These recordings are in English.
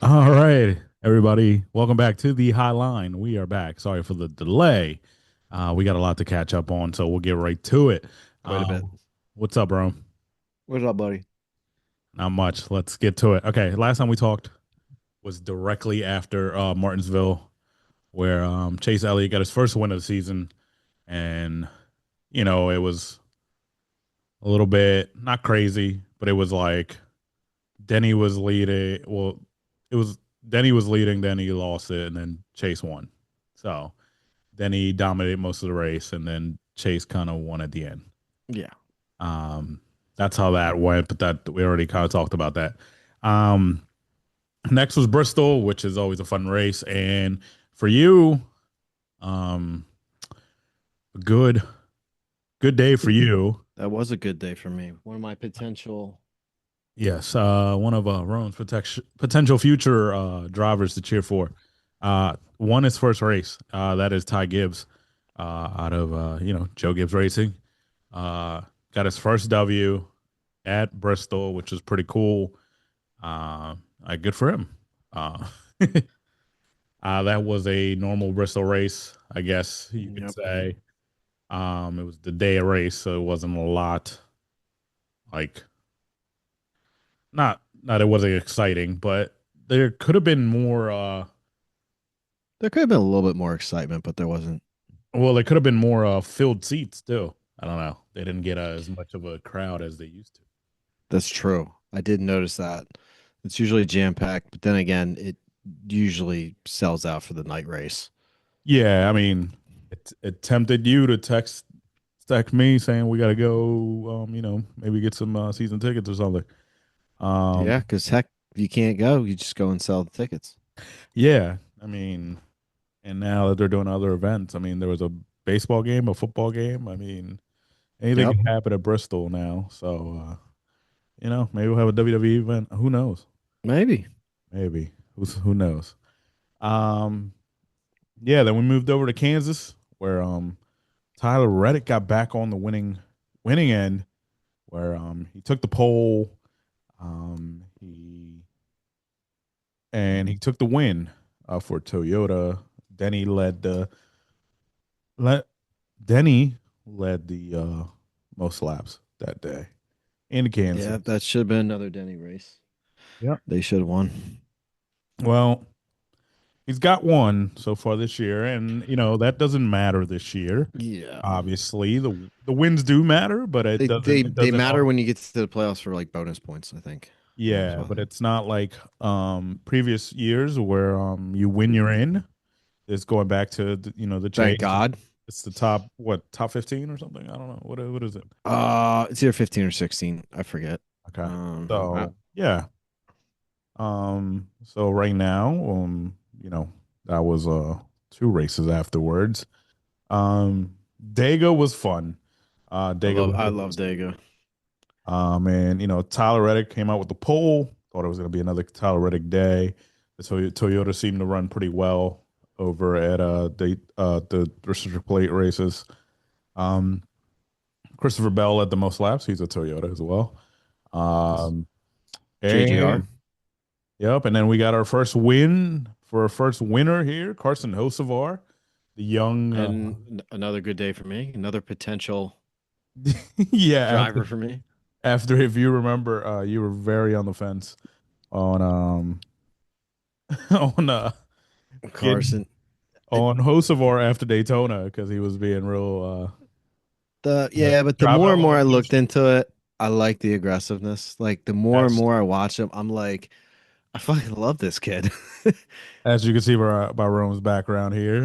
All right, everybody. Welcome back to the High Line. We are back. Sorry for the delay. We got a lot to catch up on, so we'll get right to it. Quite a Uh, bit. what's up, bro? What's up, buddy? Not much. Let's get to it. Okay, last time we talked was directly after Martinsville, where Chase Elliott got his first win of the season, and it was a little bit not crazy, but it was like Denny was leading. Well, it was Denny was leading, then he lost it, and then Chase won. So then he dominated most of the race, and then Chase kind of won at the end. Yeah. Um, that's how that went, but that we already kind of talked about that. Um, Next was Bristol, which is always a fun race, and for you, um, a good day for you. That was a good day for me. One of my potential. Yes, one of Rome's potential future drivers to cheer for. Won his first race. That is Ty Gibbs, out of Joe Gibbs Racing. Uh, Got his first W at Bristol, which is pretty cool. Good for him. Uh, that was a normal Bristol race, I guess you could Yep. say. It was the day of race, so it wasn't a lot like not it wasn't exciting, but there could have been more. There could have been a little bit more excitement, but there wasn't. Well, there could have been more filled seats too. I don't know. They didn't get as much of a crowd as they used to. That's true. I did notice that. It's usually jam packed, but then again, it usually sells out for the night race. Yeah, I mean, it tempted you to text me saying we got to go. Maybe get some season tickets or something. Yeah, Um, because heck, if you can't go, you just go and sell the tickets. yeah, I mean, and now that they're doing other events, I mean, there was a baseball game, a football game. I mean, anything Yep. can happen at Bristol now. So, maybe we'll have a WWE event. Who knows? Maybe. Maybe. Who knows? Um, yeah. Then we moved over to Kansas, where Tyler Reddick got back on the winning end, where he took the pole, he took the win for Toyota. Denny led the let Denny led the most laps that day in Yeah, Kansas. that should have been another Denny race. Yeah. They should have won. Well, he's got one so far this year, and that doesn't matter this year. Yeah. Obviously, the wins do matter, but it They doesn't. they It they doesn't. matter when you get to the playoffs for like bonus points, I think. Is Yeah, what I but think. it's not like previous years where you win, you're in. It's going back to the Thank change. God. It's the top 15 or something. I don't know what is it. It's either 15 or 16. I forget. Okay, I- so yeah, so right now, that was two races afterwards. Dago was fun. Dago was I the love first. Dega. And Tyler Reddick came out with the pole. Thought it was going to be another Tyler Reddick day. So Toyota seemed to run pretty well over at the Bristol plate races. Um, Christopher Bell led the most laps. He's a Toyota as well. Um, JGR and yep, and then we got our first win for our first winner here, Carson Hocevar, the young. and another good day for me. Another potential Yeah, after driver for me. if you remember, you were very on the fence on on getting Carson. It, on Hocevar after Daytona because he was being real but the driving more a and little more I looked impatient. into it, I like the aggressiveness. Like the more and As more I watch him, I'm like, I fucking love this kid. as you can see by Rome's background here.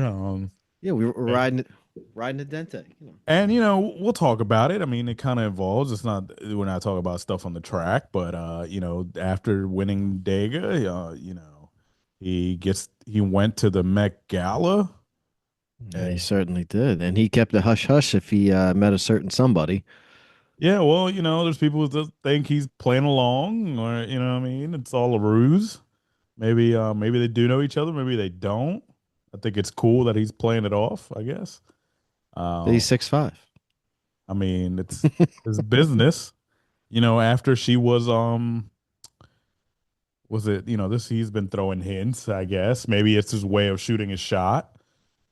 Yeah, we were And, riding a Dente. and we'll talk about it. I mean, it kind of evolves. It's not we're not talking about stuff on the track, but after winning Dega, he went to the Met Gala. Yeah, he certainly did, and he kept a hush hush if he met a certain somebody. Yeah, well, there's people that think he's playing along, or what I mean, it's all a ruse. Maybe they do know each other, maybe they don't. I think it's cool that he's playing it off, I guess. That Uh, he's 6'5". I mean, it's business. After she was Was it, this he's been throwing hints, I guess. Maybe it's his way of shooting his shot.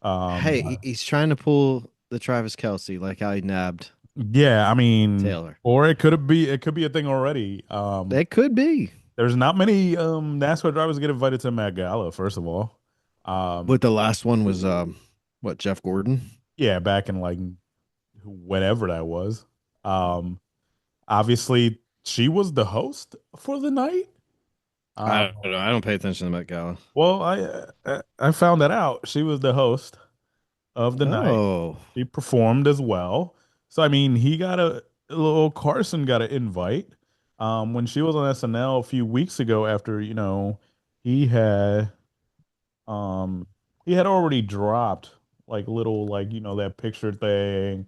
Hey, Um, he's trying to pull the Travis Kelsey like how he nabbed yeah, I mean, Taylor. or it could be a thing already. That could be. There's not many NASCAR drivers get invited to Met Gala, first of all. But Um, the last one was what, Jeff Gordon? yeah, back in like whatever that was. Um, Obviously she was the host for the night. I Um, don't know. I don't pay attention to Met Gala. well, I found that out. She was the host of the night. Oh, He performed as well. So I mean, he got a little Carson got an invite. When she was on SNL a few weeks ago, after he had um he had already dropped like little like that picture thing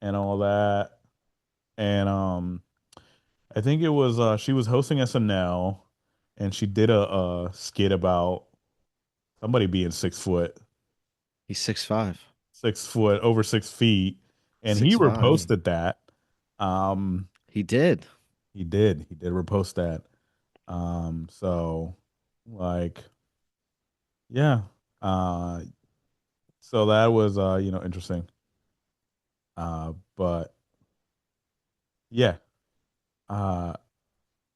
and all that, and I think it was she was hosting SNL, and she did a skit about somebody being 6 foot, he's 6'5". 6 foot over 6 feet, and he 6'5". reposted that. Um, He did. he did repost that. So like, yeah. Uh, so that was interesting. But yeah. Uh,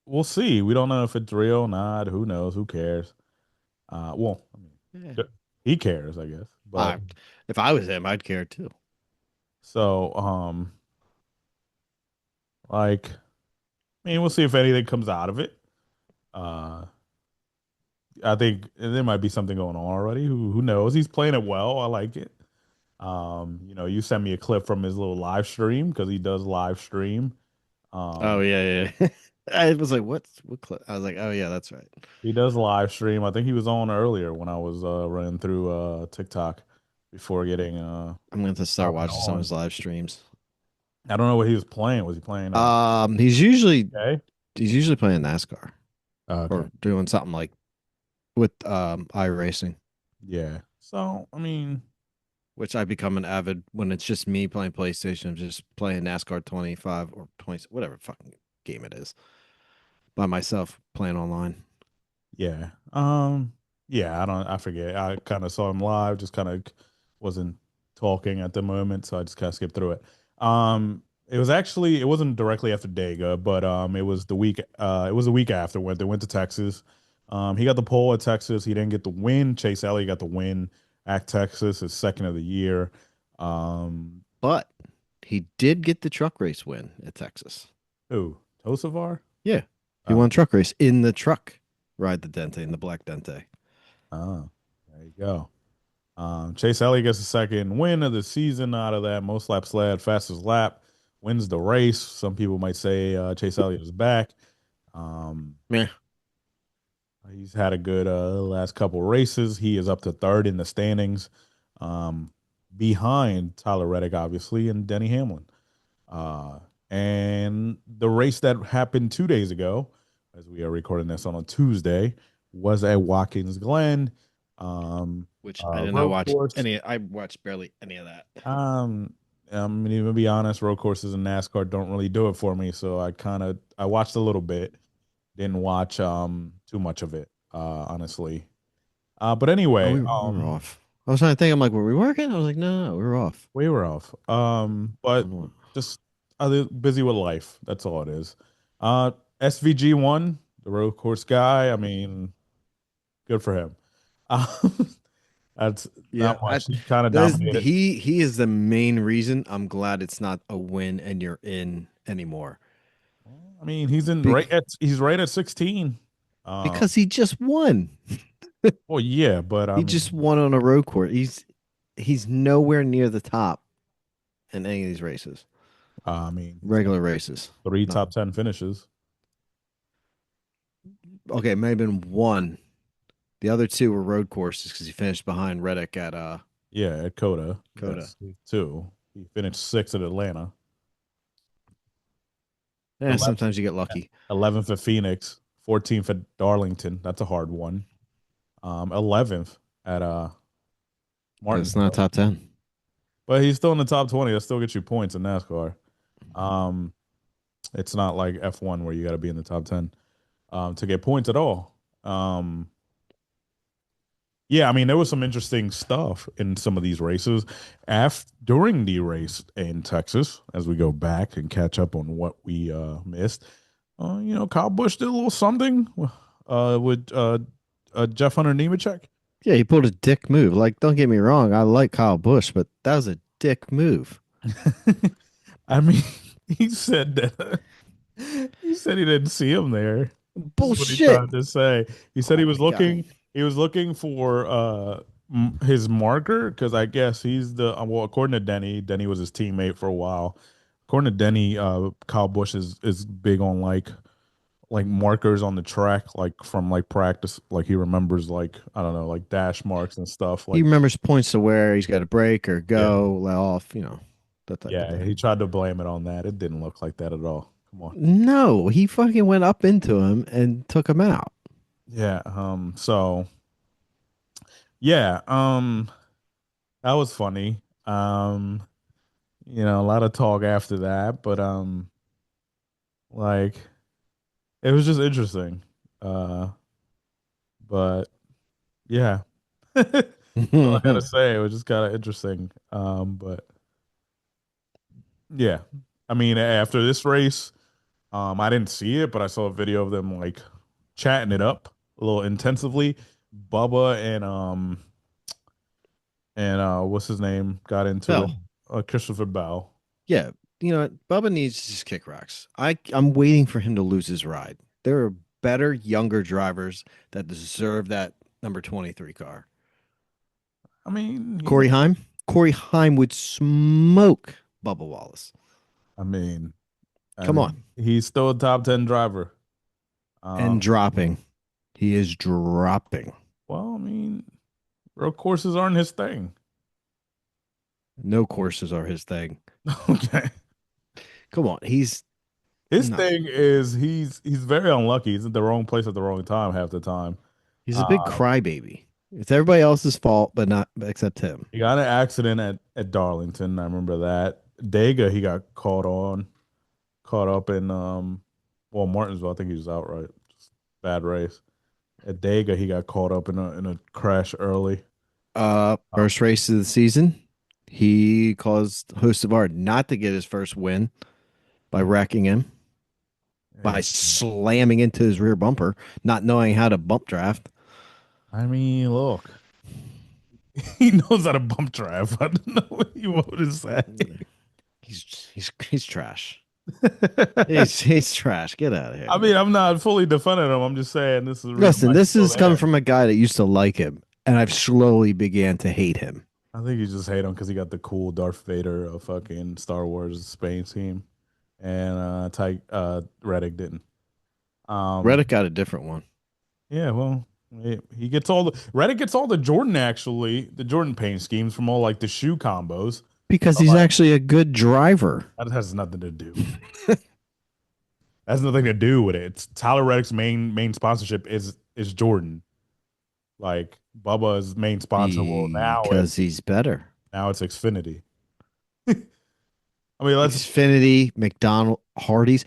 we'll see. We don't know if it's real or not. Who knows? Who cares? Well, I mean, Yeah. he cares, I guess. But I, if I was him, I'd care too. so, like, I mean, we'll see if anything comes out of it. Uh, I think there might be something going on already. Who knows? He's playing it well. I like it. You sent me a clip from his little live stream because he does live stream. Oh Um, yeah, yeah. I was like, what clip? I was like, oh yeah, that's right. he does live stream. I think he was on earlier when I was running through TikTok before getting I'm going to start hopping watching some of on. his live streams. I don't know what he was playing. Was he playing He's usually okay? playing NASCAR Okay. or doing something like with iRacing, Yeah. So, I mean, which I become an avid when it's just me playing PlayStation, I'm just playing NASCAR 25 or 20, whatever fucking game it is, by myself playing online. yeah. Yeah, I forget. I kind of saw him live, just kind of wasn't talking at the moment, so I just kind of skipped through it. It wasn't directly after Dega, but it was the week after when they went to Texas. He got the pole at Texas. He didn't get the win. Chase Elliott got the win at Texas, his second of the year. Um, But he did get the truck race win at Texas. who? Hocevar? Yeah. He Oh, won truck race in the truck. Ride the Dente in the black Dente. oh, there you go. Chase Elliott gets the second win of the season out of that most laps led, fastest lap, wins the race. Some people might say Chase Elliott is back. Um, Yeah. he's had a good last couple races. He is up to third in the standings, um, behind Tyler Reddick, obviously, and Denny Hamlin. Uh, and the race that happened 2 days ago, as we are recording this on a Tuesday, was at Watkins Glen, Which I did not road watch course. any. I watched barely any of that. Um, I'm gonna even be honest, road courses in NASCAR don't really do it for me. So I watched a little bit, didn't watch too much of it, honestly. But Oh, anyway, we were off. I was trying to think. I'm like, were we working? I was like, no, we were off. we were off. I But don't know. just other busy with life. That's all it is. SVG won, the road course guy. I mean, good for him. Um, that's Yeah, not much. He kind of that's dominated. he is the main reason. I'm glad it's not a win and you're in anymore. I mean, Bec- he's right at 16. because he just won. Well, yeah, but I He just mean, won on a road course. He's nowhere near the top in any of these races. he's got Regular races. three Not top 10 finishes. okay, it may have been one. The other two were road courses because he finished behind Reddick at Yeah, at Coda. Coda. That's two. He finished sixth at Atlanta. Yeah, 11th, sometimes you get lucky. 11th at Phoenix. 14th at Darlington. That's a hard one. 11th at But it's not Martinsville. top 10. But he's still in the top 20. That still gets you points in NASCAR. Um, it's not like F1 where you got to be in the top 10 to get points at all. Um, yeah, I mean, there was some interesting stuff in some of these races. During the race in Texas, as we go back and catch up on what we missed, Kyle Busch did a little something with Jeff Hunter Nemechek. Yeah, he pulled a dick move. Like, don't get me wrong, I like Kyle Busch, but that was a dick move. I mean, he said that he said he didn't see him there. This is what he Bullshit. tried to say. He said Oh my god. he was looking for his marker because I guess he's the well, according to Denny was his teammate for a while. According to Denny, Kyle Busch is big on like markers on the track, like from like practice. Like he remembers like I don't know, like dash marks and stuff. He Like remembers points to where he's got to break or yeah, go, let off, that type of yeah. thing. He tried to blame it on that. It didn't look like that at all. Come on. No, he fucking went up into him and took him out. Yeah. So yeah. That was funny. A lot of talk after that, but like it was just interesting. Uh, but yeah. That's all I gotta say. It was just kind of interesting. But yeah. I mean, after this race, I didn't see it, but I saw a video of them like chatting it up a little intensively. Bubba and what's his name got into it. Bell. Christopher Bell. Yeah, Bubba needs to just kick rocks. I'm waiting for him to lose his ride. There are better younger drivers that deserve that number 23 car. I mean, he Corey Heim. Corey Heim would smoke Bubba Wallace. I mean, I Come mean, on. he's still a top 10 driver. And Um, dropping. He is dropping. well, I mean, road courses aren't his thing. No courses are his thing. Okay. Come on. He's His no. thing is he's very unlucky. He's at the wrong place at the wrong time half the time. He's a big Uh, crybaby. It's everybody else's fault, but not except him. he got in an accident at Darlington. I remember that. Dega, he got caught up in well, Martinsville. I think he was outright. Just bad race. At Dega, he got caught up in a crash early. Um, First race of the season, he caused Hocevar not to get his first win by wrecking him, by yeah. slamming into his rear bumper, not knowing how to bump draft. I mean, look. He knows how to bump drive. I don't know what you want to say. He's trash. He's trash. Get out of here. I mean, I'm not fully defending him. I'm just saying this is the reason Listen, why he's this still is coming there. from a guy that used to like him, and I've slowly began to hate him. I think you just hate him because he got the cool Darth Vader of fucking Star Wars Spain team, and Reddick didn't. Um, Reddick got a different one yeah, well, he gets all the Reddick gets all the Jordan actually the Jordan paint schemes from all like the shoe combos. because But, he's like actually a good driver. that has nothing to do. That's nothing to do with it. It's Tyler Reddick's main sponsorship is Jordan. Like Bubba's main sponsor. Well, Because he's better. now it's Xfinity. I mean, let's Xfinity, McDonald, Hardee's.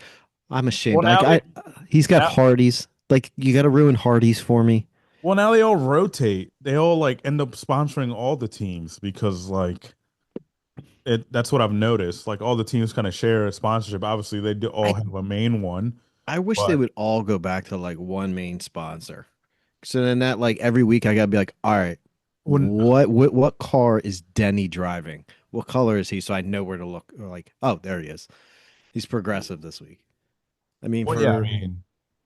I'm well ashamed. now they He's got now Hardee's. Like you got to ruin Hardee's for me. well now they all rotate. They all like end up sponsoring all the teams because like that's what I've noticed. Like all the teams kind of share a sponsorship. Obviously, they do all I have a main one, I wish they but would all go back to like one main sponsor. So then that like every week I gotta be like, all right, when what car is Denny driving? What color is he? So I know where to look. Or like, oh, there he is. He's progressive this week. I mean, well, yeah, I mean,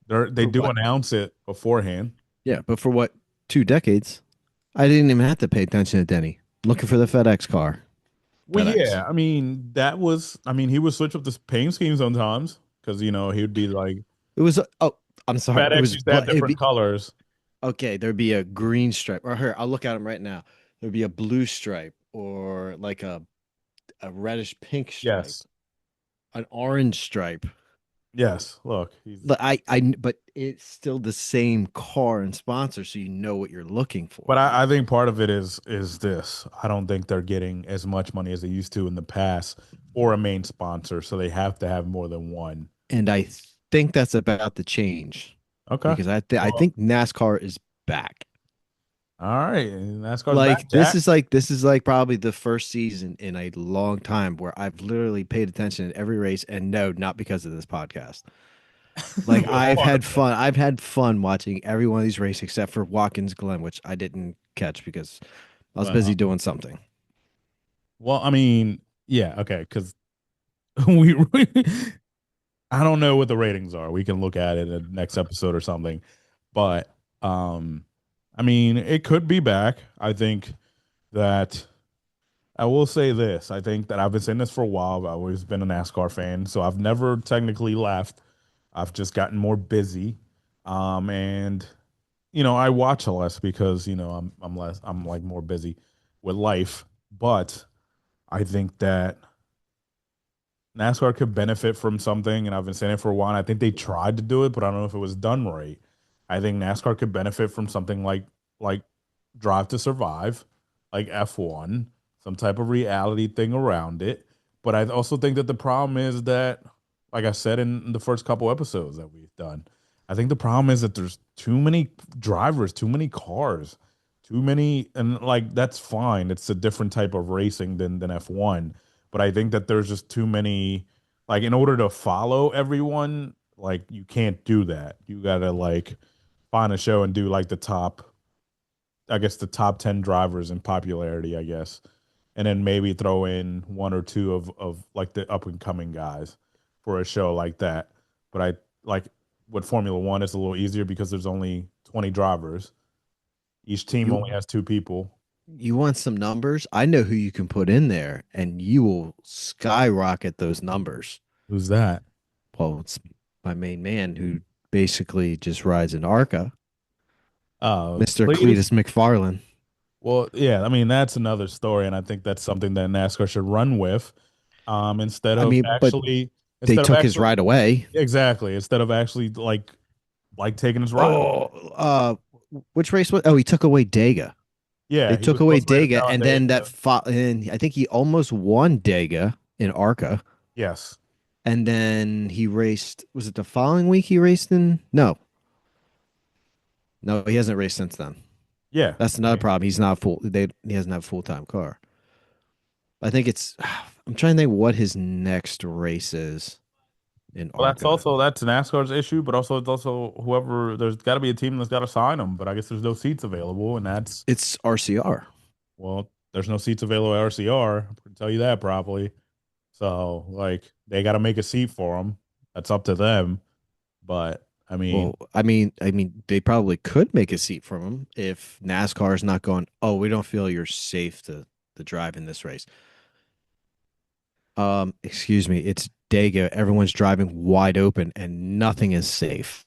they for do what? announce it beforehand. Yeah, but for what? 2 decades? I didn't even have to pay attention to Denny. Looking for the FedEx car. Well, FedEx. yeah, I mean, I mean, he would switch up the paint scheme sometimes because he would be like It was oh, I'm sorry. It FedEx was used to have it'd different be colors. okay. There'd be a green stripe, or here I'll look at him right now. There'd be a blue stripe, or like a reddish pink stripe, Yes, an orange stripe. yes. Look, he's But it's still the same car and sponsor, so you know what you're looking but for. I think part of it is this. I don't think they're getting as much money as they used to in the past for a main sponsor, so they have to have more than one. And I think that's about to change. Okay. because I Well, think NASCAR is back. all right. NASCAR's back, Like Jack. this is like probably the first season in a long time where I've literally paid attention to every race, and no, not because of this podcast. Like Well, part of it. I've had fun watching every one of these races except for Watkins Glen, which I didn't catch because I was busy Well, doing something. well, I mean, yeah, okay, because we I don't know what the ratings are. We can look at it in the next episode or something. But um I mean, it could be back. I think that I will say this. I think that I've been saying this for a while. I've always been a NASCAR fan, so I've never technically left. I've just gotten more busy. And I watch less because, I'm like more busy with life. But I think that NASCAR could benefit from something, and I've been saying it for a while. And I think they tried to do it, but I don't know if it was done right. I think NASCAR could benefit from something like Drive to Survive, like F1, some type of reality thing around it. But I also think that the problem is that, like I said in the first couple episodes that we've done, I think the problem is that there's too many drivers, too many cars, too many, and like that's fine. It's a different type of racing than F1, but I think that there's just too many. Like in order to follow everyone, like you can't do that. You gotta like find a show and do like the top, I guess the top 10 drivers in popularity, I guess, and then maybe throw in one or two of like the up and coming guys for a show like that. But I like with Formula One, it's a little easier because there's only 20 drivers. Each team You only has two people. you want some numbers? I know who you can put in there, and you will skyrocket those numbers. Who's that? Well, it's my main man who basically just rides an ARCA, Mr. Cletus. Cletus McFarlane. Well, yeah, I mean that's another story, and I think that's something that NASCAR should run with, instead I of mean, but actually, they instead of took his actually, ride away. exactly, instead of actually like taking his ride away. Oh, which race was? Oh, he took away Dega. Yeah, They he took was away supposed to race at Dega, and then Talladega. and I think he almost won Dega in ARCA. Yes. And then he raced. Was it the following week he raced in? No, no, he hasn't raced since then. Yeah. That's I another mean, problem. He's not full. He doesn't have a full time car. I think it's. I'm trying to think what his next race is in well, ARCA. that's NASCAR's issue, but also it's also whoever there's got to be a team that's got to sign him. But I guess there's no seats available, and that's It's RCR. well, there's no seats available at RCR. I can tell you that probably. So like they got to make a seat for him. That's up to them. But I mean, Well, they probably could make a seat for him if NASCAR is not going. Oh, we don't feel you're safe to drive in this race. Excuse me, it's Dega. Everyone's driving wide open and nothing is safe.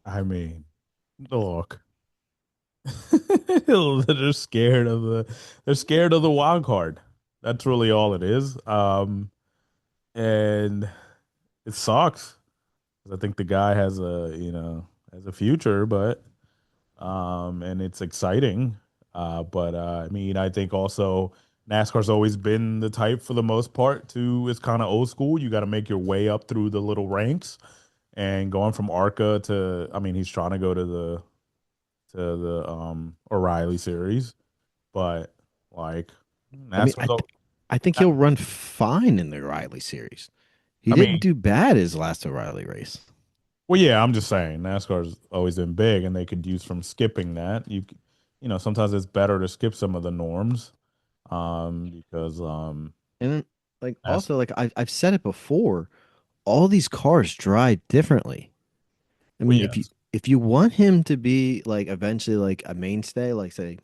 I mean, look, they're scared of the wild card. That's really all it is. And it sucks. I think the guy has a future, but and it's exciting. But I mean, I think also NASCAR's always been the type for the most part to it's kind of old school. You got to make your way up through the little ranks and going from ARCA to, I mean, he's trying to go to the O'Reilly series, but like I mean, NASCAR's I think he'll run fine in the Riley series. He I didn't mean, do bad his last O'Reilly race. well, yeah, I'm just saying NASCAR's always been big, and they could use from skipping that. Sometimes it's better to skip some of the norms, because And then, like that's also like I've said it before, all these cars drive differently. I well, mean, yes, if you want him to be like eventually like a mainstay, like say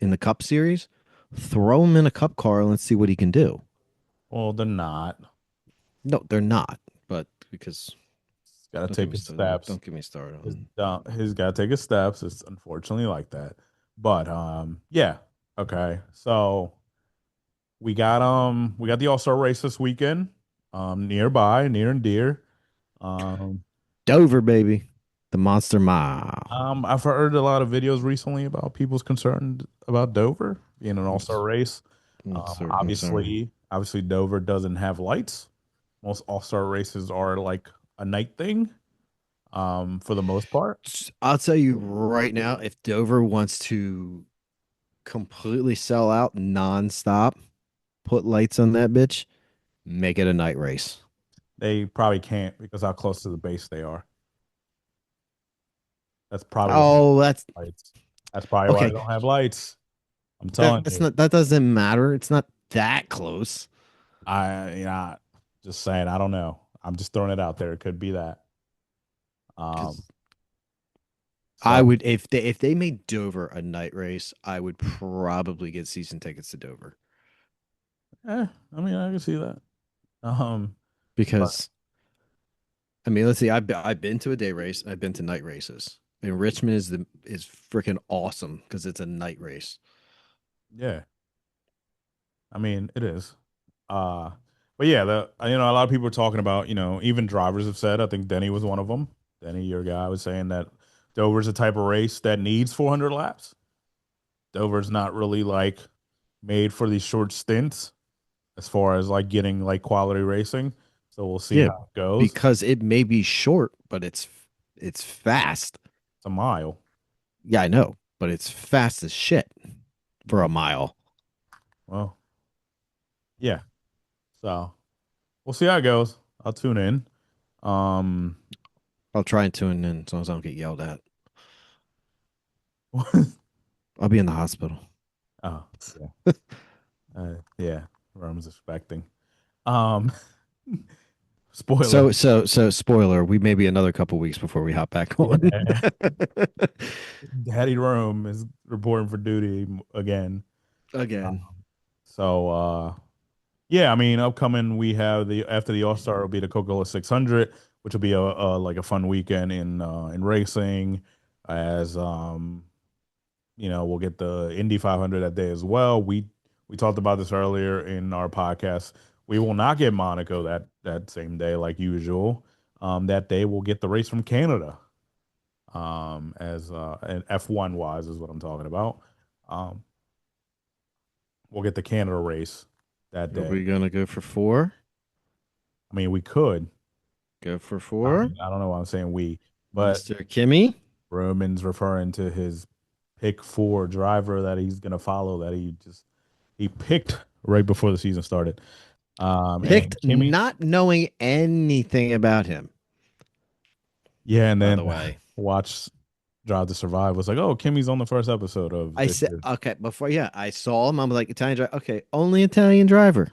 in the Cup series, throw him in a Cup car and let's see what he can do. well, they're not. No, they're not. But because He's got to take his steps. don't get me started His on. he's got to take his steps. It's unfortunately like that, but yeah, okay. So we got the All Star race this weekend, nearby, near and dear. Um, Dover, baby, the Monster Mile. I've heard a lot of videos recently about people's concerned about Dover being an all-star It's, race. it's their concern. Obviously, Dover doesn't have lights. Most all-star races are like a night thing. for the most part. I'll tell you right now, if Dover wants to completely sell out nonstop, put lights on that bitch, make it a night race. They probably can't because how close to the base they are. That's probably why Oh, that's lights. That's probably why they okay. don't have lights. I'm telling you. That doesn't matter. It's not that close. Just saying. I don't know. I'm just throwing it out there. It could be that. Um, Because I so would if they made Dover a night race, I would probably get season tickets to Dover I mean, I can see that. Um, but because I mean, let's see. I've been to a day race. I've been to night races. And Richmond is freaking awesome because it's a night race. yeah, I mean, it is. Uh, but yeah, a lot of people are talking about, even drivers have said. I think Denny was one of them. Denny, your guy, was saying that Dover's a type of race that needs 400 laps. Dover's not really like made for these short stints as far as like getting like quality racing. So we'll see Yeah, how it goes. because it may be short, but it's fast. It's a mile. Yeah, I know, but it's fast as shit for a Mm, mile. well, yeah. So we'll see how it goes. I'll tune in. Um, I'll try and tune in as long as I don't get yelled at. I'll be in the hospital. oh yeah, yeah. Rome's expecting. Um, spoiler. So spoiler, we may be another couple weeks before we hop back on. Yeah, Daddy Rome is reporting for duty again. Again. Um, so yeah, I mean, upcoming we have the after the All Star will be the Coca-Cola 600, which will be a like a fun weekend in racing. As we'll get the Indy 500 that day as well. We talked about this earlier in our podcast. We will not get Monaco that same day like usual. That day we'll get the race from Canada. As and F1 wise is what I'm talking about. Um, we'll get the Canada race that Are day. we gonna go for four? I mean, we could. Go for I four? mean, I don't know why I'm saying we, but Mr. Kimmy? Roman's referring to his pick four driver that he's gonna follow that he picked right before the season started. Picked And Kimmy, not knowing anything about him, yeah, and by then the way. watch Drive to Survive was like, oh, Kimmy's on the first episode of I this said, year. okay, before, yeah, I saw him. I'm like, Italian driver. Okay, only Italian driver.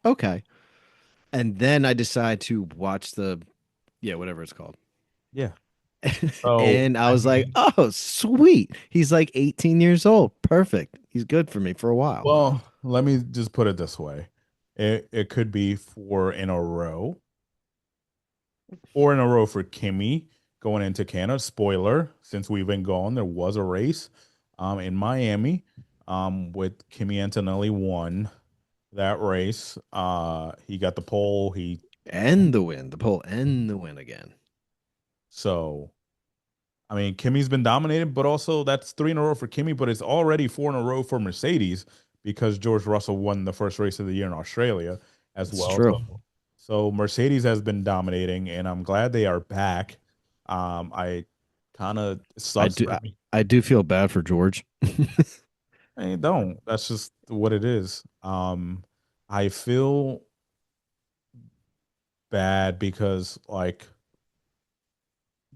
Okay. And then I decide to watch yeah, whatever it's called. Yeah. So And I I was like, mean, oh, sweet. He's like 18 years old. Perfect. He's good for me for a while. well, let me just put it this way. It could be four in a row for Kimmy going into Canada. Spoiler, since we've been gone, there was a race in Miami with Kimmy Antonelli won that race. He got the pole. And the win, the pole and the win again. So I mean, Kimmy's been dominated, but also that's three in a row for Kimmy, but it's already four in a row for Mercedes because George Russell won the first race of the year in Australia as It's well. true. So Mercedes has been dominating, and I'm glad they are back. I kind of I sucks do for I, me. I do feel bad for George. I don't. That's just what it is. I feel bad because like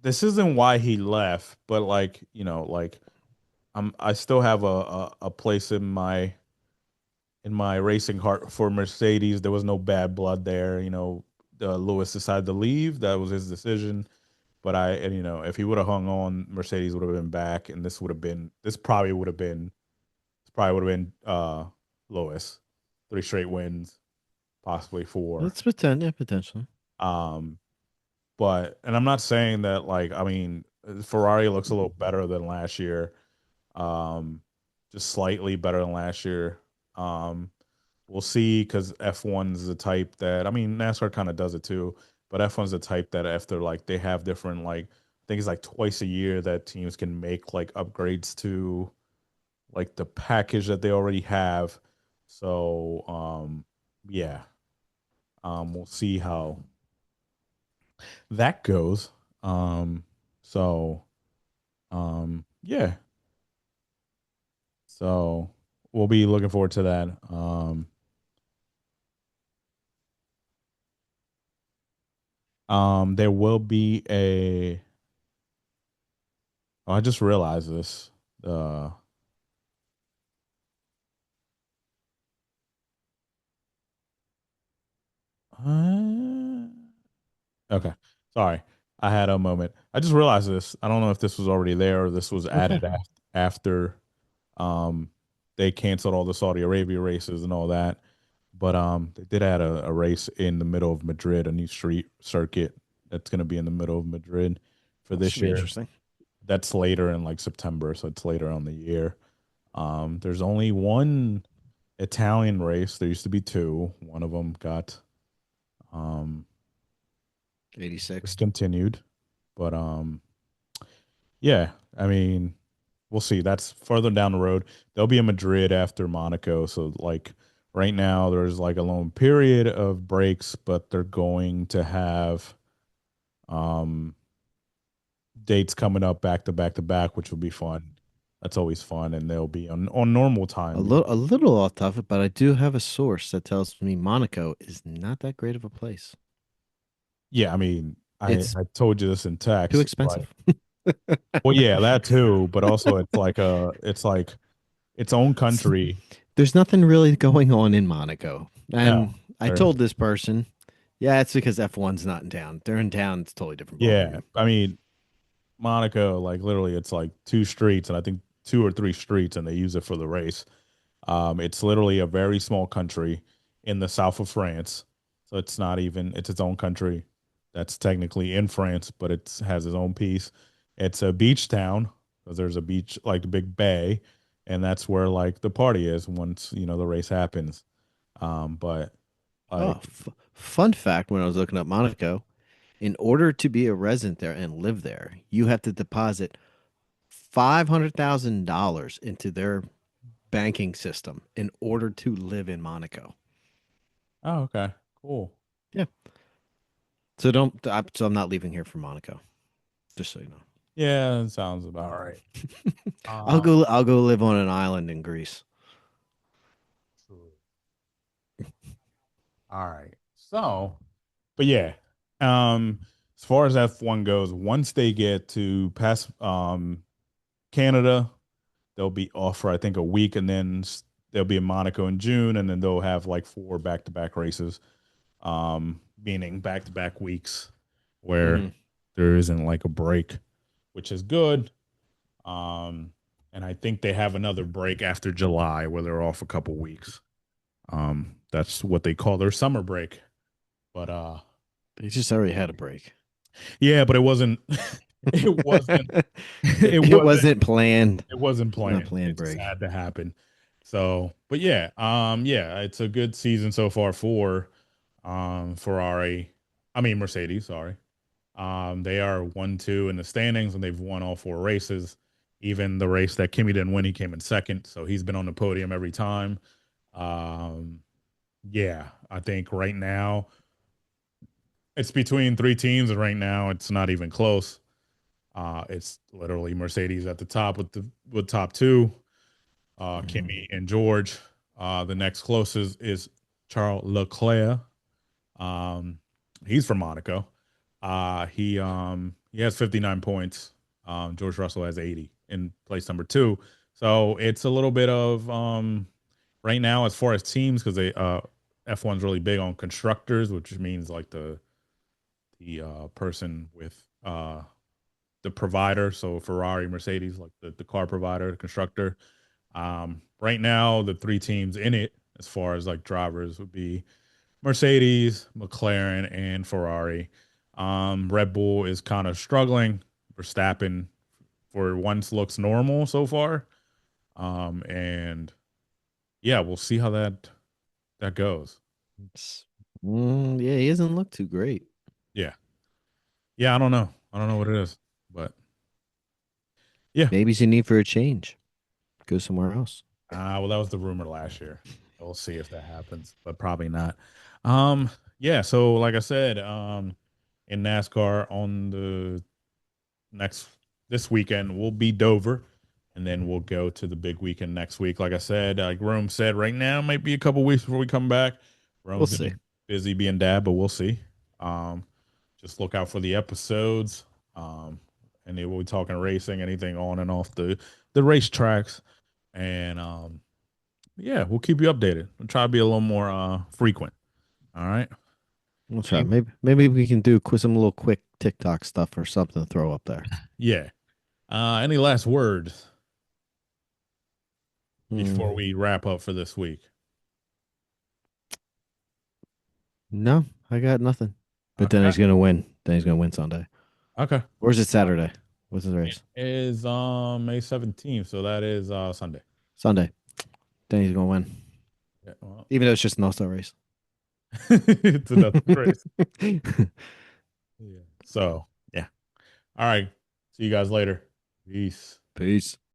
this isn't why he left, but like like I still have a place in my racing heart for Mercedes. There was no bad blood there. Lewis decided to leave. That was his decision. But if he would have hung on, Mercedes would have been back, and this probably would have been Lewis, three straight wins, possibly four. Let's pretend, yeah, potentially. Um, and I'm not saying that like I mean Ferrari looks a little better than last year, um, just slightly better than last year. Um, We'll see because F1's the type that I mean NASCAR kind of does it too, but F1's the type that after like they have different like I think it's like twice a year that teams can make like upgrades to like the package that they already have. So yeah, we'll see how that goes. Um, so yeah, so we'll be looking forward to that. There will be a. Oh, I just realized this. Uh, uh, okay, sorry, I had a moment. I just realized this. I don't know if this was already there or this was Okay. added after um they canceled all the Saudi Arabia races and all that. But they did add a race in the middle of Madrid, a new street circuit that's going to be in the middle of Madrid for That this should be year. interesting. That's later in like September, so it's later on the year. There's only one Italian race. There used to be two. One of them got um 86. discontinued, but yeah, I mean, we'll see. That's further down the road. They'll be in Madrid after Monaco, so like right now there's like a long period of breaks, but they're going to have um dates coming up back to back to back, which will be fun. That's always fun, and they'll be on normal time. A little off topic, but I do have a source that tells me Monaco is not that great of a place. Yeah, I mean, It's I told you this in too text, but expensive. well, yeah, that too, but also it's like its own It's- country. there's nothing really going on in Monaco. No, And I there, told this person, yeah, it's because F1's not in town. They're in town, it's a totally different yeah, ballgame. I mean, Monaco, like literally, it's like two streets, and I think two or three streets, and they use it for the race. It's literally a very small country in the south of France, so it's not even it's its own country that's technically in France, but it has its own piece. It's a beach town because there's a beach like the big bay, and that's where like the party is once the race happens. But Oh, like fun fact when I was looking up Monaco, in order to be a resident there and live there, you have to deposit $500,000 into their banking system in order to live in Monaco. oh, okay, cool. Yeah. So don't, so I'm not leaving here for Monaco, just so you know. Yeah, that sounds about right. I'll go live on an island in Greece. True. All right. So, but yeah, as far as F1 goes, once they get to pass Canada, they'll be off for I think a week, and then they'll be in Monaco in June, and then they'll have like four back-to-back races, meaning back-to-back weeks where Hmm. there isn't like a break, which is good. Um, and I think they have another break after July where they're off a couple weeks. That's what they call their summer break. But They just already had a break. yeah, but it wasn't it wasn't it It wasn't wasn't planned. it wasn't It's not a planned. planned It just break. had to happen. So, but yeah, yeah, it's a good season so far for Ferrari. I mean Mercedes, sorry. They are 1-2 in the standings and they've won all four races. Even the race that Kimmy didn't win, he came in second. So he's been on the podium every time. Um, yeah, I think right now it's between three teams, and right now it's not even close. It's literally Mercedes at the top with top two, Mhm. Kimmy and George. The next closest is Charles Leclerc. Um, he's from Monaco. He has 59 points. George Russell has 80 in place number two. So it's a little bit of right now as far as teams because they F1's really big on constructors, which means like the person with the provider, so Ferrari, Mercedes, like the car provider, the constructor. Right now, the three teams in it, as far as like drivers, would be Mercedes, McLaren, and Ferrari. Red Bull is kind of struggling. Verstappen, for once, looks normal so far. And yeah, we'll see how that goes. Yeah, he doesn't look too great. Yeah, yeah. I don't know. I don't know what it is, but yeah. Maybe he's in need for a change. Go somewhere else. Well, that was the rumor last year. We'll see if that happens, but probably not. Um, yeah. So, like I said, in NASCAR on the next this weekend will be Dover, and then we'll go to the big weekend next week. Like I said, like Rome said, right now might be a couple weeks before we come back. We'll Rome's gonna see. be busy being dad, but we'll see. Um, just look out for the episodes. Um, and then we'll be talking racing, anything on and off the racetracks, and yeah, we'll keep you updated. We'll try to be a little more frequent. All right. We'll try. Any, Maybe we can do some little quick TikTok stuff or something to throw up there. yeah. Any last words before Hmm. we wrap up for this week? No, I got nothing. But then Okay. he's gonna win. Then he's gonna win Sunday. Okay. Or is it Saturday? What's the race? It is May 17th, so that is Sunday. Sunday. Then he's gonna win. Yeah, well, Even though it's just an all-star race. it's another race. Yeah. So yeah. All right. See you guys later. Peace. Peace.